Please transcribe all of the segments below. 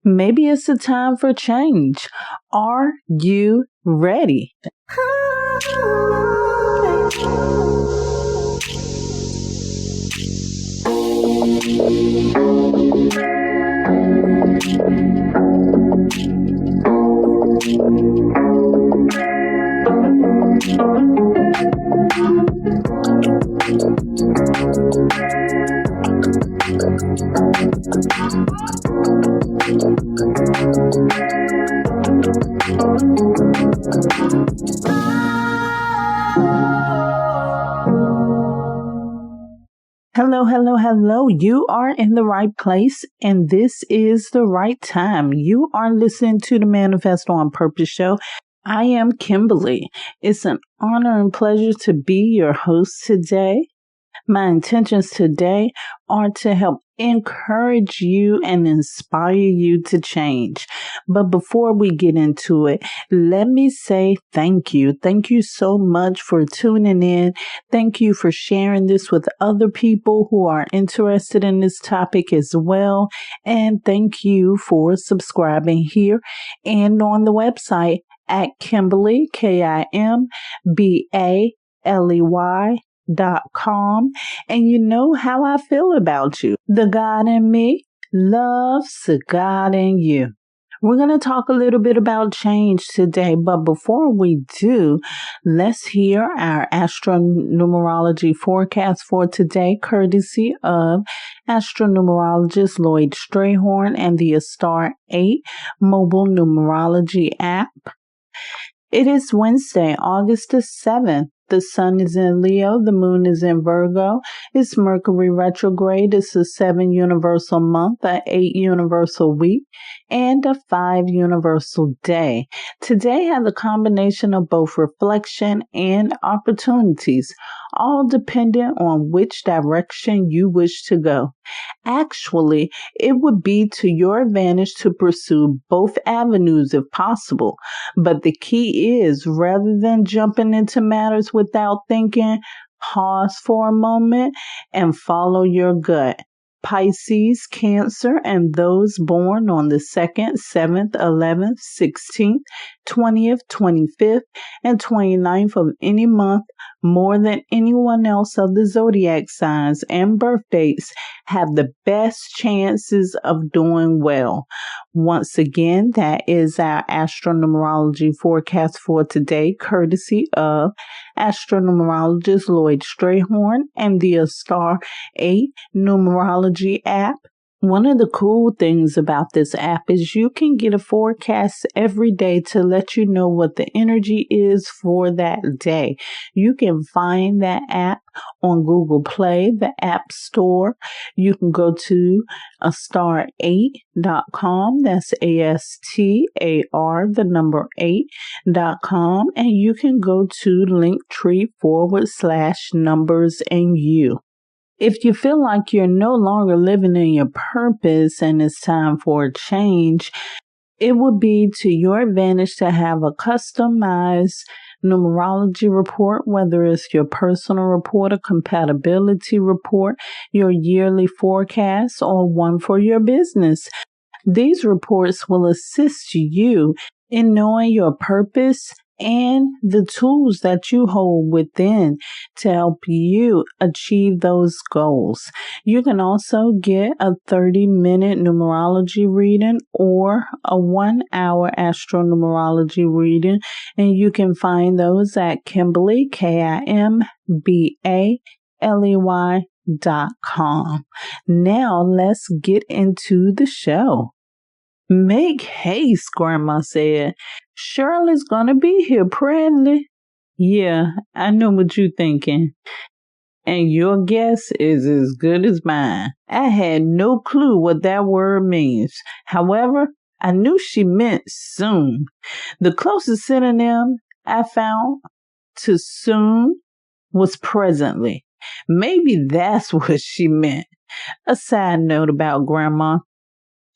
Maybe it's a time for change. Are you ready? Hello. You are in the right place, and this is the right time. You are listening to the Manifest on Purpose show. I am Kimbaley. It's an honor and pleasure to be your host today. My intentions today are to help encourage you and inspire you to change. But before we get into it, let me say thank you. Thank you so much for tuning in. Thank you for sharing this with other people who are interested in this topic as well. And thank you for subscribing here and on the website at Kimbaley, KIMBALEY.com. And you know how I feel about you. The God in me loves the God in you. We're going to talk a little bit about change today, but before we do, let's hear our Astro-Numerology forecast for today, courtesy of Astro-Numerologist LLoyd Strayhorn and the Star-8 mobile numerology app. It is Wednesday, August the 7th. The sun is in Leo, the moon is in Virgo. It's Mercury retrograde. It's a 7 universal month, a 8 universal week, and a 5 universal day. Today has a combination of both reflection and opportunities, all dependent on which direction you wish to go. Actually, it would be to your advantage to pursue both avenues if possible. But the key is, rather than jumping into matters without thinking, pause for a moment and follow your gut. Pisces, Cancer, and those born on the 2nd, 7th, 11th, 16th, 20th, 25th, and 29th of any month, more than anyone else of the zodiac signs and birth dates, have the best chances of doing well. Once again, that is our Astro-Numerology forecast for today, courtesy of Astro-Numerologist LLoyd Strayhorn and the Star-8 Numerology app. One of the cool things about this app is you can get a forecast every day to let you know what the energy is for that day. You can find that app on Google Play, the App Store. You can go to astar8.com. That's ASTAR, the number 8.com. And you can go to Linktree/numbers and you. If you feel like you're no longer living in your purpose and it's time for a change, it would be to your advantage to have a customized numerology report, whether it's your personal report, a compatibility report, your yearly forecast, or one for your business. These reports will assist you in knowing your purpose and the tools that you hold within to help you achieve those goals. You can also get a 30-minute numerology reading or a 1-hour Astro-Numerology reading, and you can find those at Kimbaley, KIMBALEY.com. Now let's get into the show. Make haste, Grandma said. Shirley's gonna be here presently. Yeah, I know what you're thinking. And your guess is as good as mine. I had no clue what that word means. However, I knew she meant soon. The closest synonym I found to soon was presently. Maybe that's what she meant. A side note about Grandma.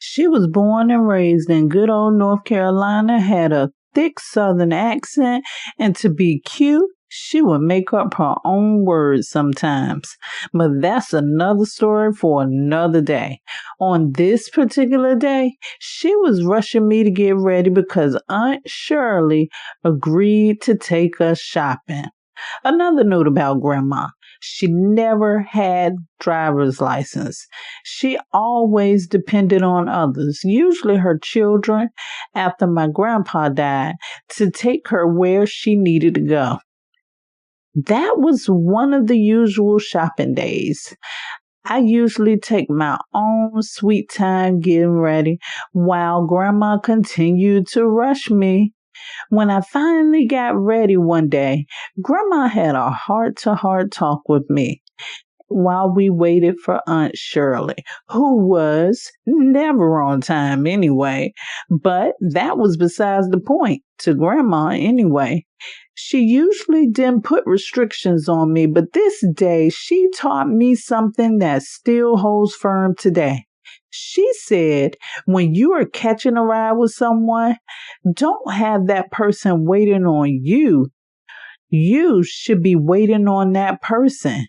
She was born and raised in good old North Carolina, had a thick Southern accent, and to be cute, She would make up her own words sometimes, but that's another story for another day. On this particular day, she was rushing me to get ready because Aunt Shirley agreed to take us shopping. Another note about Grandma. She never had driver's license. She always depended on others, usually her children, after my grandpa died, to take her where she needed to go. That was one of the usual shopping days. I usually take my own sweet time getting ready while Grandma continued to rush me. When I finally got ready one day, Grandma had a heart-to-heart talk with me while we waited for Aunt Shirley, who was never on time anyway. But that was besides the point to Grandma anyway. She usually didn't put restrictions on me, but this day she taught me something that still holds firm today. She said, when you are catching a ride with someone, don't have that person waiting on you. You should be waiting on that person.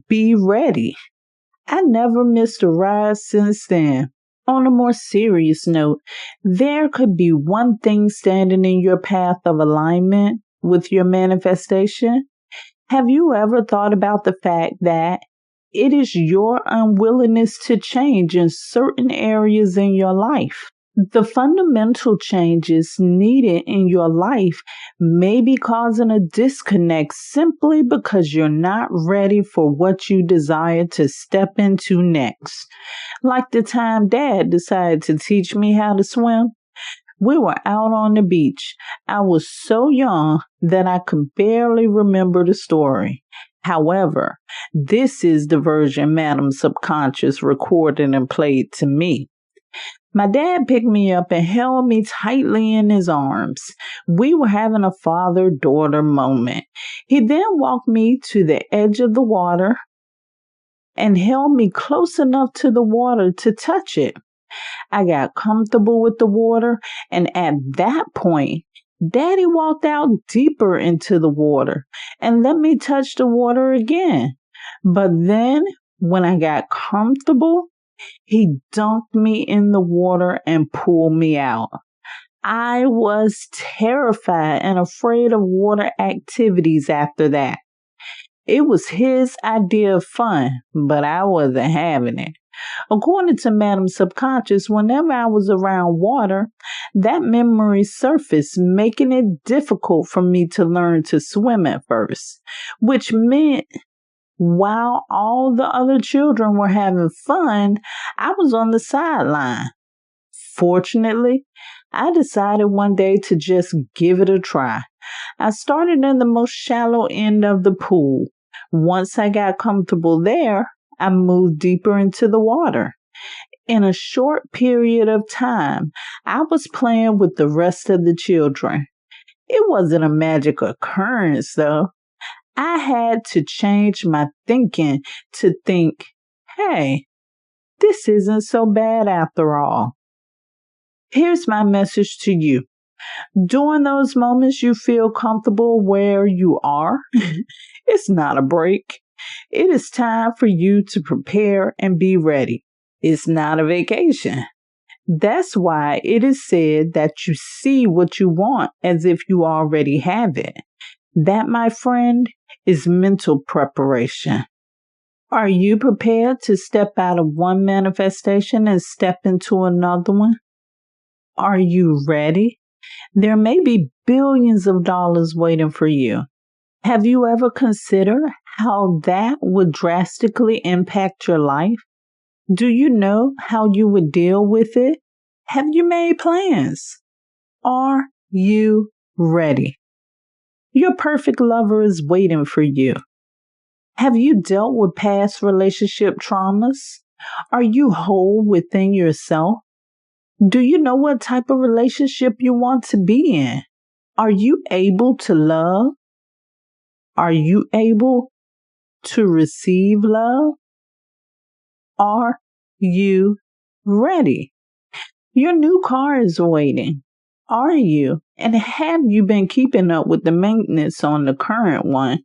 Be ready. I never missed a ride since then. On a more serious note, there could be one thing standing in your path of alignment with your manifestation. Have you ever thought about the fact that it is your unwillingness to change in certain areas in your life? The fundamental changes needed in your life may be causing a disconnect simply because you're not ready for what you desire to step into next. Like the time Dad decided to teach me how to swim. We were out on the beach. I was so young that I could barely remember the story. However, this is the version Madam Subconscious recorded and played to me. My dad picked me up and held me tightly in his arms. We were having a father-daughter moment. He then walked me to the edge of the water and held me close enough to the water to touch it. I got comfortable with the water, and at that point, Daddy walked out deeper into the water and let me touch the water again. But then, when I got comfortable, he dunked me in the water and pulled me out. I was terrified and afraid of water activities after that. It was his idea of fun, but I wasn't having it. According to Madam Subconscious, whenever I was around water, that memory surfaced, making it difficult for me to learn to swim at first, which meant while all the other children were having fun, I was on the sideline. Fortunately, I decided one day to just give it a try. I started in the most shallow end of the pool. Once I got comfortable there, I moved deeper into the water. In a short period of time, I was playing with the rest of the children. It wasn't a magic occurrence, though. I had to change my thinking to think, hey, this isn't so bad after all. Here's my message to you. During those moments you feel comfortable where you are, it's not a break. It is time for you to prepare and be ready. It's not a vacation. That's why it is said that you see what you want as if you already have it. That, my friend, is mental preparation. Are you prepared to step out of one manifestation and step into another one? Are you ready? There may be billions of dollars waiting for you. Have you ever considered how that would drastically impact your life? Do you know how you would deal with it? Have you made plans? Are you ready? Your perfect lover is waiting for you. Have you dealt with past relationship traumas? Are you whole within yourself? Do you know what type of relationship you want to be in? Are you able to love? Are you able to receive love? Are you ready? Your new car is waiting. are you? And have you been keeping up with the maintenance on the current one?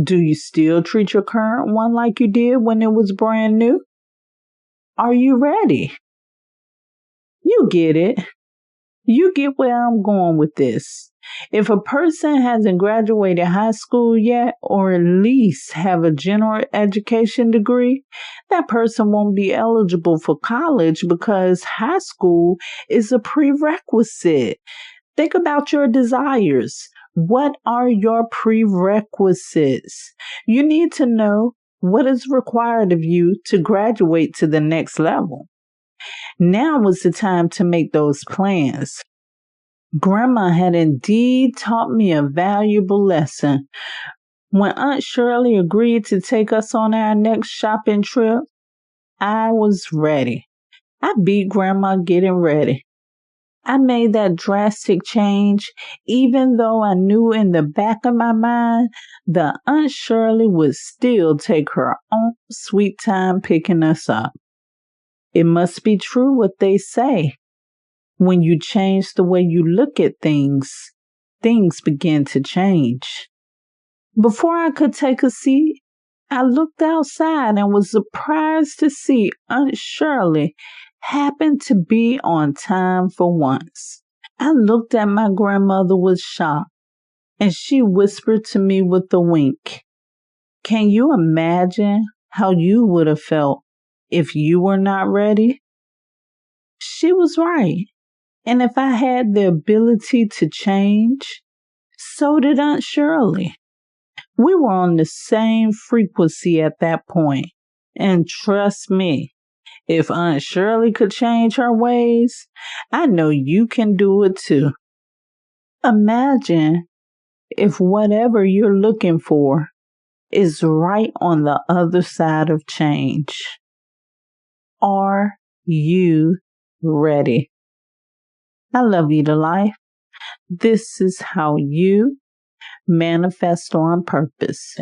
Do you still treat your current one like you did when it was brand new? Are you ready? You get it. You get where I'm going with this. If a person hasn't graduated high school yet, or at least have a general education degree, that person won't be eligible for college because high school is a prerequisite. Think about your desires. What are your prerequisites? You need to know what is required of you to graduate to the next level. Now is the time to make those plans. Grandma had indeed taught me a valuable lesson. When Aunt Shirley agreed to take us on our next shopping trip, I was ready. I beat Grandma getting ready. I made that drastic change, even though I knew in the back of my mind that Aunt Shirley would still take her own sweet time picking us up. It must be true what they say. When you change the way you look at things, things begin to change. Before I could take a seat, I looked outside and was surprised to see Aunt Shirley happened to be on time for once. I looked at my grandmother with shock, and she whispered to me with a wink, "Can you imagine how you would have felt if you were not ready?" She was right. And if I had the ability to change, so did Aunt Shirley. We were on the same frequency at that point. And trust me, if Aunt Shirley could change her ways, I know you can do it too. Imagine if whatever you're looking for is right on the other side of change. Are you ready? I love you to life. This is how you manifest on purpose.